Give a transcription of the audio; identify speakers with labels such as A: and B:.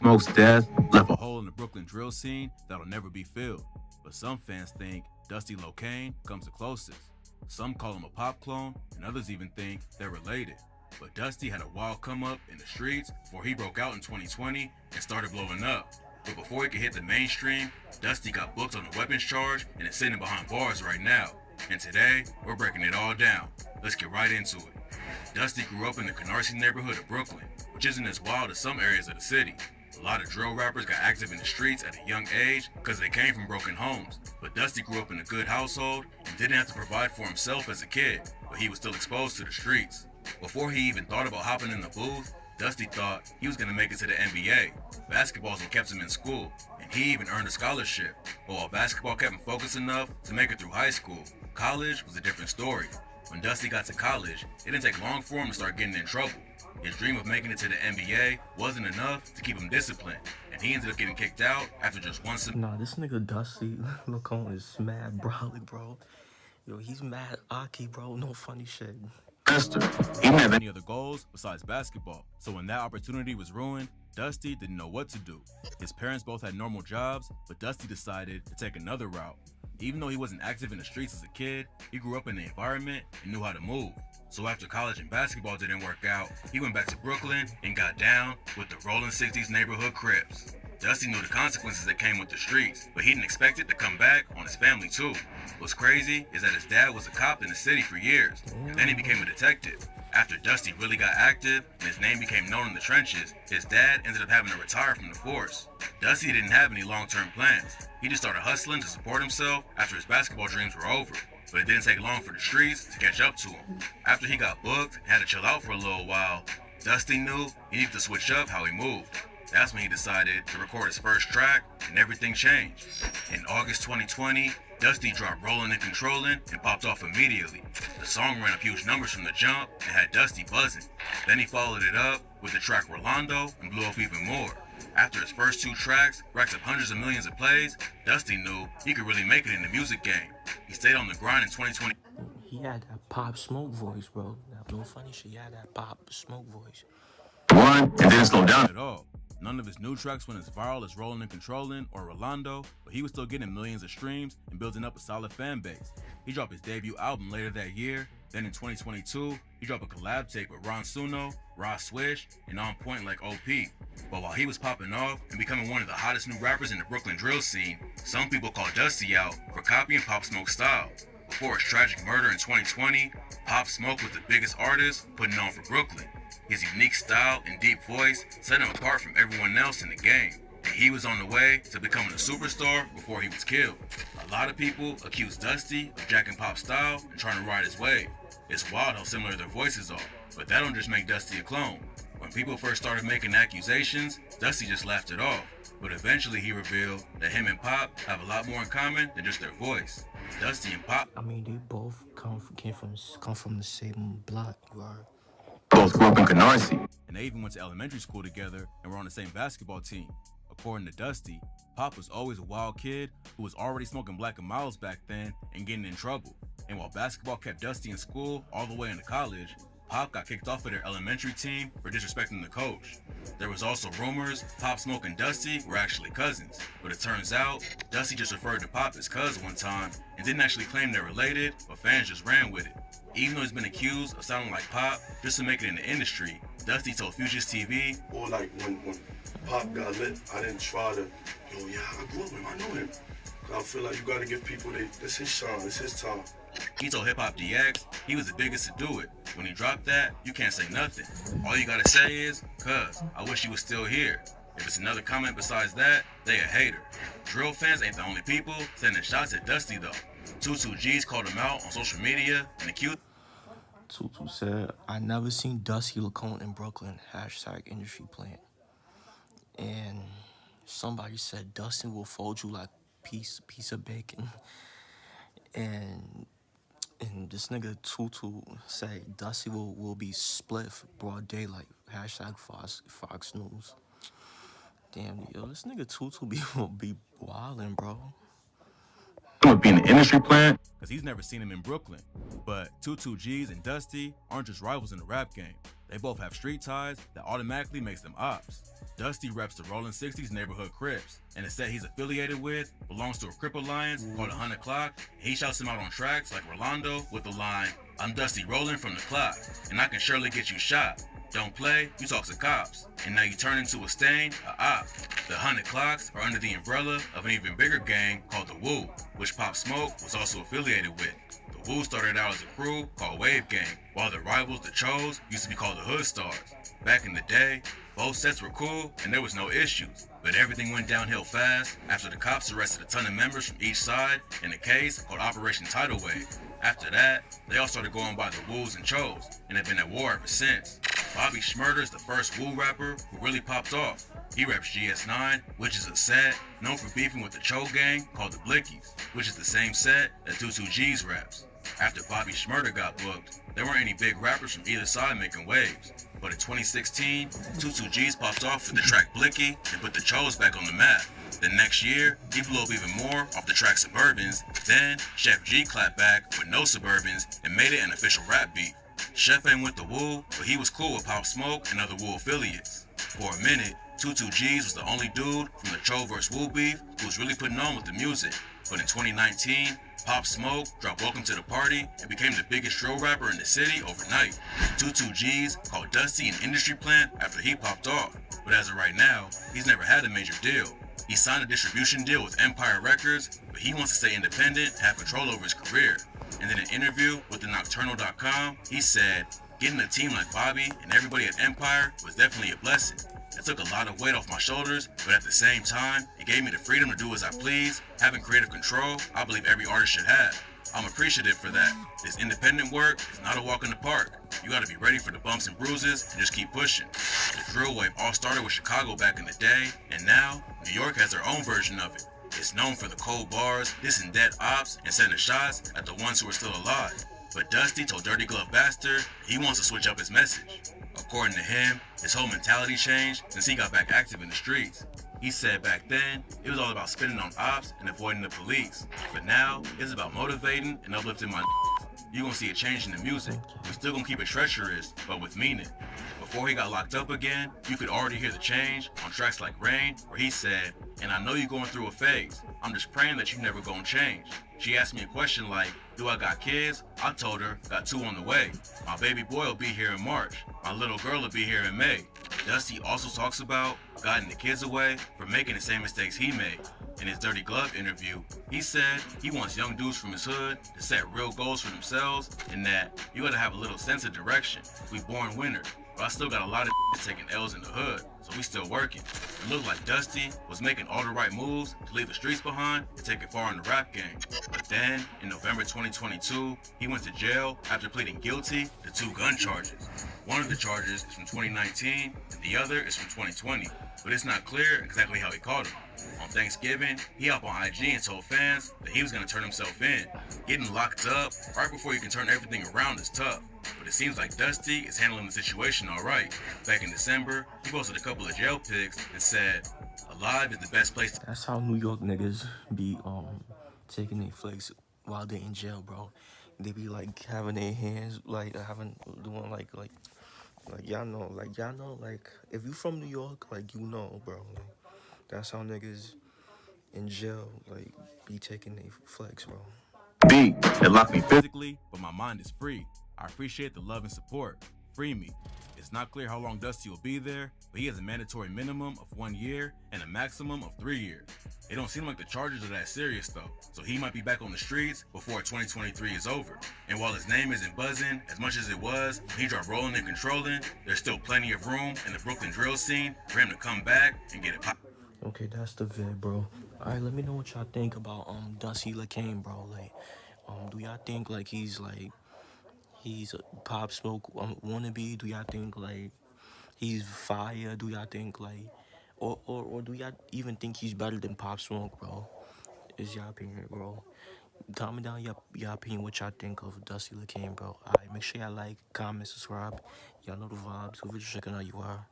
A: Smoke's death left a hole in the Brooklyn drill scene that'll never be filled. But some fans think Dusty Locane comes the closest. Some call him a pop clone, and others even think they're related. But Dusty had a wild come up in the streets before he broke out in 2020 and started blowing up. But before he could hit the mainstream, Dusty got booked on a weapons charge and is sitting behind bars right now. And today, we're breaking it all down. Let's get right into it. Dusty grew up in the Canarsie neighborhood of Brooklyn, which isn't as wild as some areas of the city. A lot of drill rappers got active in the streets at a young age because they came from broken homes. But Dusty grew up in a good household and didn't have to provide for himself as a kid, but he was still exposed to the streets. Before he even thought about hopping in the booth, Dusty thought he was going to make it to the NBA. Basketball's what kept him in school, and he even earned a scholarship. But while basketball kept him focused enough to make it through high school, college was a different story. When Dusty got to college, it didn't take long for him to start getting in trouble. His dream of making it to the NBA wasn't enough to keep him disciplined, and he ended up getting kicked out after just one semester.
B: Nah, this nigga Dusty Locane is mad brolic, bro. Yo, he's mad Aki, bro. No funny shit.
A: He didn't have any other goals besides basketball, so when that opportunity was ruined, Dusty didn't know what to do. His parents both had normal jobs, but Dusty decided to take another route. Even though he wasn't active in the streets as a kid, he grew up in the environment and knew how to move. So after college and basketball didn't work out, he went back to Brooklyn and got down with the rolling 60s neighborhood Crips. Dusty knew the consequences that came with the streets, but he didn't expect it to come back on his family too. What's crazy is that his dad was a cop in the city for years, and then he became a detective. After Dusty really got active and his name became known in the trenches, his dad ended up having to retire from the force. Dusty didn't have any long-term plans. He just started hustling to support himself after his basketball dreams were over. But it didn't take long for the streets to catch up to him. After he got booked and had to chill out for a little while, Dusty knew he needed to switch up how he moved. That's when he decided to record his first track, and everything changed. In August 2020, Dusty dropped Rollin' and Controllin' and popped off immediately. The song ran up huge numbers from the jump and had Dusty buzzing. Then he followed it up with the track Rolando and blew up even more. After his first two tracks racked up hundreds of millions of plays, Dusty knew he could really make it in the music game. He stayed on the grind in 2020.
B: He had that Pop Smoke voice, bro. No funny shit. He had that Pop Smoke voice.
A: One, and didn't slow down at all. None of his new tracks went as viral as Rollin' and Controllin' or Rolando, but he was still getting millions of streams and building up a solid fan base. He dropped his debut album later that year. Then in 2022, he dropped a collab tape with Ron Suno, Ross Swish, and On Point like OP. But while he was popping off and becoming one of the hottest new rappers in the Brooklyn drill scene, some people called Dusty out for copying Pop Smoke's style. Before his tragic murder in 2020, Pop Smoke was the biggest artist putting on for Brooklyn. His unique style and deep voice set him apart from everyone else in the game, and he was on the way to becoming a superstar before he was killed. A lot of people accuse Dusty of jacking Pop's style and trying to ride his wave. It's wild how similar their voices are, but that don't just make Dusty a clone. When people first started making accusations, Dusty just laughed it off, but eventually he revealed that him and Pop have a lot more in common than just their voice. Dusty and Pop,
B: I mean, they both come from the same block, you are.
A: both grew up in Canarsie, and they even went to elementary school together and were on the same basketball team. According to Dusty, Pop was always a wild kid who was already smoking Black and Miles back then and getting in trouble. And while basketball kept Dusty in school all the way into college, Pop got kicked off of their elementary team for disrespecting the coach. There was also rumors Pop Smoke and Dusty were actually cousins, but it turns out Dusty just referred to Pop as cuz one time and didn't actually claim they're related, but fans just ran with it. Even though he's been accused of sounding like Pop just to make it in the industry, Dusty told Future's TV,
C: or like when Pop got lit, I didn't try to, yeah, I grew up with him, I know him. I feel like you gotta give people, this his shine, this his time.
A: He told Hip Hop DX he was the biggest to do it. When he dropped that, you can't say nothing. All you gotta say is, cuz, I wish you was still here. If it's another comment besides that, they a hater. Drill fans ain't the only people sending shots at Dusty though. 22G's called him out on social media and accused.
B: Tutu said, I never seen Dusty Locane in Brooklyn, # industry plant. And somebody said, Dustin will fold you like piece of bacon. And this nigga Tutu say Dusty will be split for broad daylight, # Fox News. Damn, yo, this nigga Tutu be wildin', bro.
A: would be in the industry plant because he's never seen him in Brooklyn. But 22 G's and Dusty aren't just rivals in the rap game. They both have street ties that automatically makes them ops. Dusty reps the Rolling 60s neighborhood Crips, and the set he's affiliated with belongs to a Crip alliance called 100 Clock. He shouts him out on tracks like Rolando with the line, "I'm Dusty rolling from the clock, and I can surely get you shot. Don't play, you talk to cops, and now you turn into a stain, a op." The 100 Clocks are under the umbrella of an even bigger gang called the Woo, which Pop Smoke was also affiliated with. The Woo started out as a crew called Wave Gang, while their rivals, the Chos, used to be called the Hood Stars. Back in the day, both sets were cool and there was no issues, but everything went downhill fast after the cops arrested a ton of members from each side in a case called Operation Tidal Wave. After that, they all started going by the Woos and Chos, and have been at war ever since. Bobby Shmurda is the first Woo rapper who really popped off. He reps GS9, which is a set known for beefing with the Cho gang called the Blickies, which is the same set that 22 G's raps. After Bobby Shmurda got booked, there weren't any big rappers from either side making waves. But in 2016, 22 G's popped off with the track Blicky and put the Chos back on the map. The next year, he blew up even more off the track Suburbans. Then, Chef G clapped back with No Suburbans and made it an official rap beef. Chef ain't with the Woo, but he was cool with Pop Smoke and other Woo affiliates. For a minute, 22 G's was the only dude from the Cho vs. Woo beef who was really putting on with the music. But in 2019, Pop Smoke dropped Welcome to the Party and became the biggest drill rapper in the city overnight. 22 G's called Dusty an industry plant after he popped off, but as of right now, he's never had a major deal. He signed a distribution deal with Empire Records, but he wants to stay independent and have control over his career. And in an interview with the Nocturnal.com, he said, "Getting a team like Bobby and everybody at Empire was definitely a blessing. It took a lot of weight off my shoulders, but at the same time, it gave me the freedom to do as I please, having creative control I believe every artist should have. I'm appreciative for that. This independent work is not a walk in the park. You gotta be ready for the bumps and bruises and just keep pushing." The drill wave all started with Chicago back in the day, and now New York has their own version of it. It's known for the cold bars, dissing dead ops, and sending shots at the ones who are still alive. But Dusty told Dirty Glove Bastard he wants to switch up his message. According to him, his whole mentality changed since he got back active in the streets. He said back then, it was all about spinning on ops and avoiding the police. But now, it's about motivating and uplifting my You gonna see a change in the music. We still gonna keep it treacherous, but with meaning. Before he got locked up again, you could already hear the change on tracks like Rain, where he said, "And I know you're going through a phase. I'm just praying that you never gonna change." She asked me a question like, "Do I got kids?" I told her, "Got 2 on the way. My baby boy will be here in March. My little girl will be here in May." Dusty also talks about guiding the kids away from making the same mistakes he made. In his Dirty Glove interview, he said he wants young dudes from his hood to set real goals for themselves, and that you gotta have a little sense of direction. We born winners, but I still got a lot of taking L's in the hood, so we still working. It looked like Dusty was making all the right moves to leave the streets behind and take it far in the rap game. But then, in November 2022, he went to jail after pleading guilty to 2 gun charges. One of the charges is from 2019, and the other is from 2020, but it's not clear exactly how he caught him. On Thanksgiving, he hopped on IG and told fans that he was going to turn himself in. Getting locked up right before you can turn everything around is tough, but it seems like Dusty is handling the situation all right. Back in December, he posted a couple of jail pics and said, "Alive is the best place."
B: That's how New York niggas be taking their flicks while they in jail, bro. They be like having their hands like doing like y'all know like if you from New York, like you know, bro. Like, that's how niggas in jail like be taking their flex, bro.
A: B, it locked me physically, but my mind is free. I appreciate the love and support. Free me. It's not clear how long Dusty will be there, but he has a mandatory minimum of 1 year and a maximum of 3 years. It don't seem like the charges are that serious though, so he might be back on the streets before 2023 is over. And while his name isn't buzzing as much as it was when he dropped Rolling and Controlling, there's still plenty of room in the Brooklyn drill scene for him to come back and get it pop.
B: Okay, that's the vid, bro. Alright, let me know what y'all think about Dusty Locane, bro. Like, do y'all think like he's a Pop Smoke wannabe? Do y'all think like he's fire? Do y'all think like or do y'all even think he's better than Pop Smoke, bro? Is y'all opinion, bro? Comment down your opinion what y'all think of Dusty Locane, bro. Alright, make sure y'all like, comment, subscribe. Y'all know the vibes. Whoever checking out you are.